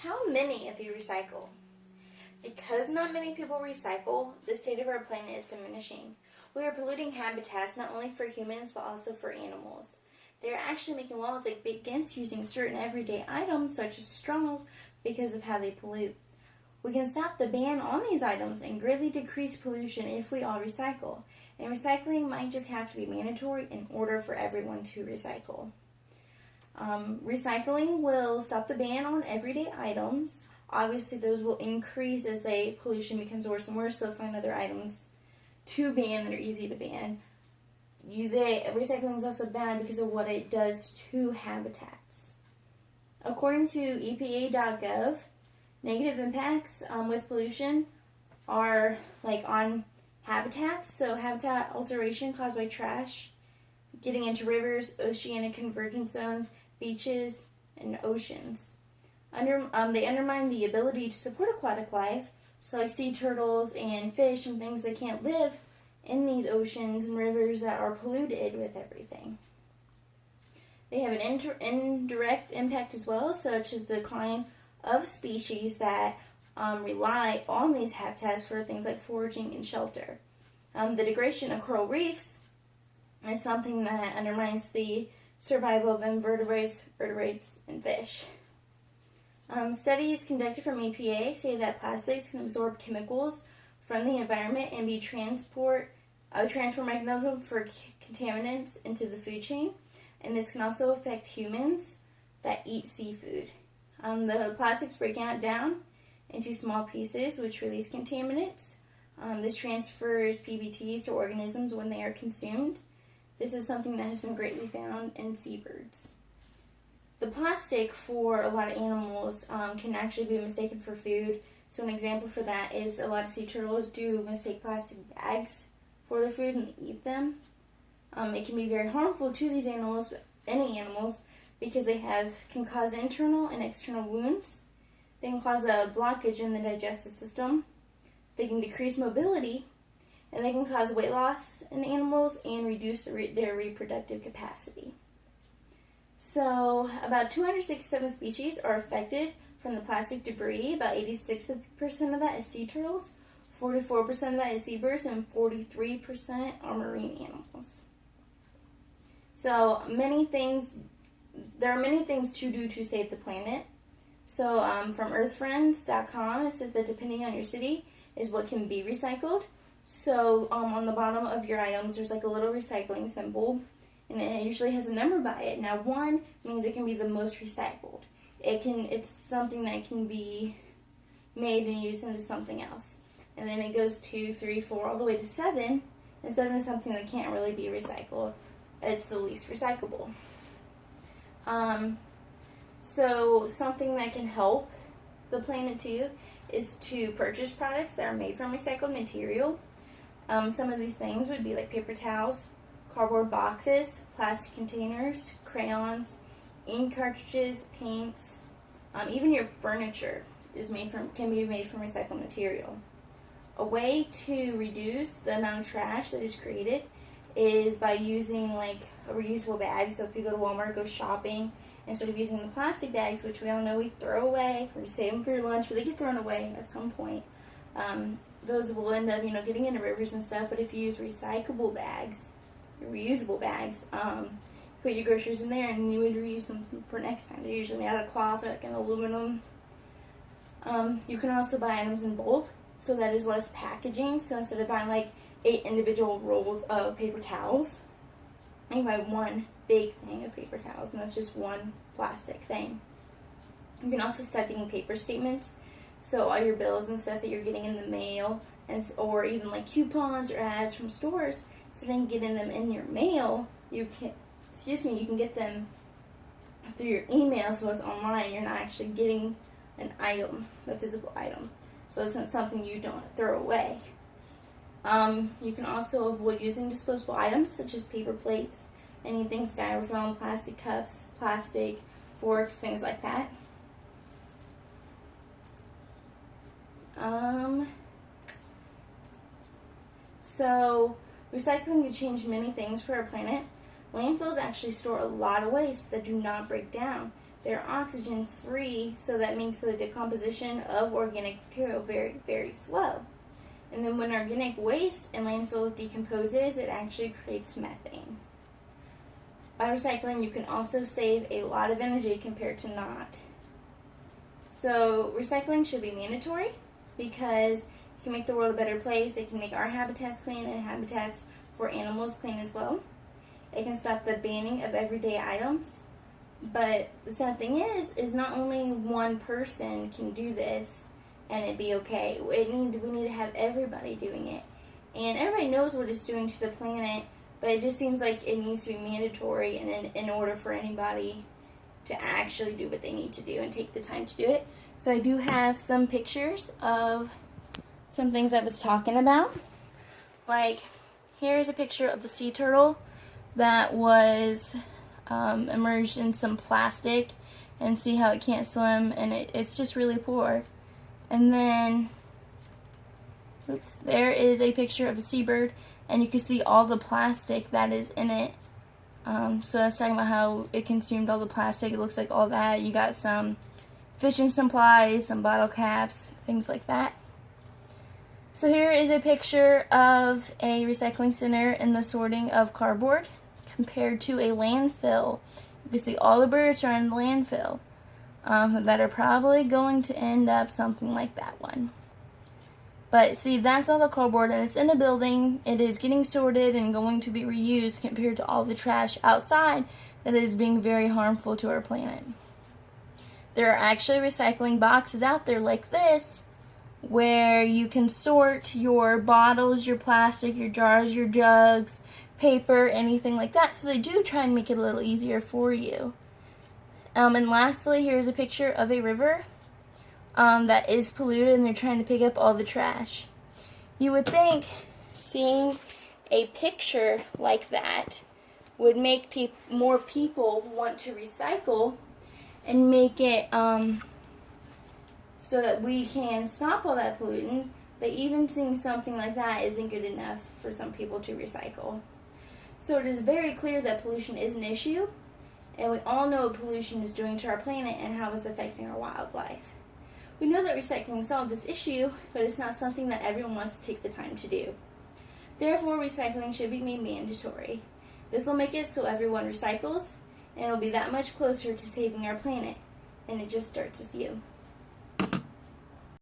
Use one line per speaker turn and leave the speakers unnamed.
How many of you recycle? Because not many people recycle, the state of our planet is diminishing. We are polluting habitats not only for humans but also for animals. They are actually making laws against using certain everyday items such as straws because of how they pollute. We can stop the ban on these items and greatly decrease pollution if we all recycle. And recycling might just have to be mandatory in order for everyone to recycle. Recycling will stop the ban on everyday items. Obviously, those will increase as pollution becomes worse and worse. They'll find other items to ban that are easy to ban. Recycling is also bad because of what it does to habitats. According to EPA.gov, negative impacts with pollution are on habitats. So habitat alteration caused by trash, getting into rivers, oceanic convergence zones, beaches, and oceans. They undermine the ability to support aquatic life, so like sea turtles and fish and things that can't live in these oceans and rivers that are polluted with everything. They have an indirect impact as well, such as the decline of species that rely on these habitats for things like foraging and shelter. The degradation of coral reefs is something that undermines the survival of invertebrates, vertebrates, and fish. Studies conducted from EPA say that plastics can absorb chemicals from the environment and be a transport mechanism for contaminants into the food chain, and this can also affect humans that eat seafood. The plastics break down into small pieces which release contaminants. This transfers PBTs to organisms when they are consumed. This is something that has been greatly found in seabirds. The plastic for a lot of animals can actually be mistaken for food. So an example for that is a lot of sea turtles do mistake plastic bags for their food and eat them. It can be very harmful to these animals, any animals, because they can cause internal and external wounds. They can cause a blockage in the digestive system. They can decrease mobility, and they can cause weight loss in animals and reduce their reproductive capacity. So, about 267 species are affected from the plastic debris. About 86% of that is sea turtles, 44% of that is seabirds, and 43% are marine animals. So, there are many things to do to save the planet. So, from earthfriends.com, it says that depending on your city is what can be recycled. So, on the bottom of your items, there's a little recycling symbol, and it usually has a number by it. Now, 1 means it can be the most recycled. It's something that can be made and used into something else. And then it goes 2, 3, 4, all the way to 7, and 7 is something that can't really be recycled. It's the least recyclable. So something that can help the planet too is to purchase products that are made from recycled material. Some of these things would be like paper towels, cardboard boxes, plastic containers, crayons, ink cartridges, paints, even your furniture can be made from recycled material. A way to reduce the amount of trash that is created is by using a reusable bag. So if you go to Walmart, go shopping, instead of using the plastic bags, which we all know we throw away, or just save them for your lunch, but they get thrown away at some point. Those will end up, getting into rivers and stuff. But if you use recyclable bags, reusable bags, put your groceries in there, and you would reuse them for next time. They're usually made out of cloth, and aluminum. You can also buy items in bulk, so that is less packaging. So instead of buying 8 individual rolls of paper towels, you buy 1 big thing of paper towels, and that's just 1 plastic thing. You can also start getting paper statements, so all your bills and stuff that you're getting in the mail, or even coupons or ads from stores, so then getting them in your mail, you can get them through your email, so it's online. You're not actually getting an item, a physical item, so it's not something you don't throw away. You can also avoid using disposable items such as paper plates, anything styrofoam, plastic cups, plastic forks, things like that. So recycling can change many things for our planet. Landfills actually store a lot of waste that do not break down. they're oxygen free, so that makes the decomposition of organic material very, very slow. And then when organic waste in landfills decomposes, it actually creates methane. By recycling, you can also save a lot of energy compared to not. So recycling should be mandatory because it can make the world a better place. It can make our habitats clean and habitats for animals clean as well. It can stop the banning of everyday items. But the sad thing is not only one person can do this and it be okay. We need to have everybody doing it. And everybody knows what it's doing to the planet, but it just seems like it needs to be mandatory in order for anybody to actually do what they need to do and take the time to do it. So I do have some pictures of some things I was talking about. Like, here's a picture of a sea turtle that was immersed in some plastic, and see how it can't swim, and it's just really poor. And then, oops, there is a picture of a seabird, and you can see all the plastic that is in it. So that's talking about how it consumed all the plastic. It looks like all that. You got some fishing supplies, some bottle caps, things like that. So here is a picture of a recycling center and the sorting of cardboard compared to a landfill. You can see all the birds are in the landfill that are probably going to end up something like that one. But see, that's all the cardboard, and it's in a building. It is getting sorted and going to be reused compared to all the trash outside that is being very harmful to our planet. There are actually recycling boxes out there like this where you can sort your bottles, your plastic, your jars, your jugs, paper, anything like that. So they do try and make it a little easier for you. And lastly, here's a picture of a river that is polluted, and they're trying to pick up all the trash. You would think seeing a picture like that would make more people want to recycle and make it so that we can stop all that polluting. But even seeing something like that isn't good enough for some people to recycle. So it is very clear that pollution is an issue, and we all know what pollution is doing to our planet and how it's affecting our wildlife. We know that recycling solves this issue, but it's not something that everyone wants to take the time to do. Therefore, recycling should be made mandatory. This will make it so everyone recycles, and it will be that much closer to saving our planet, and it just starts with you.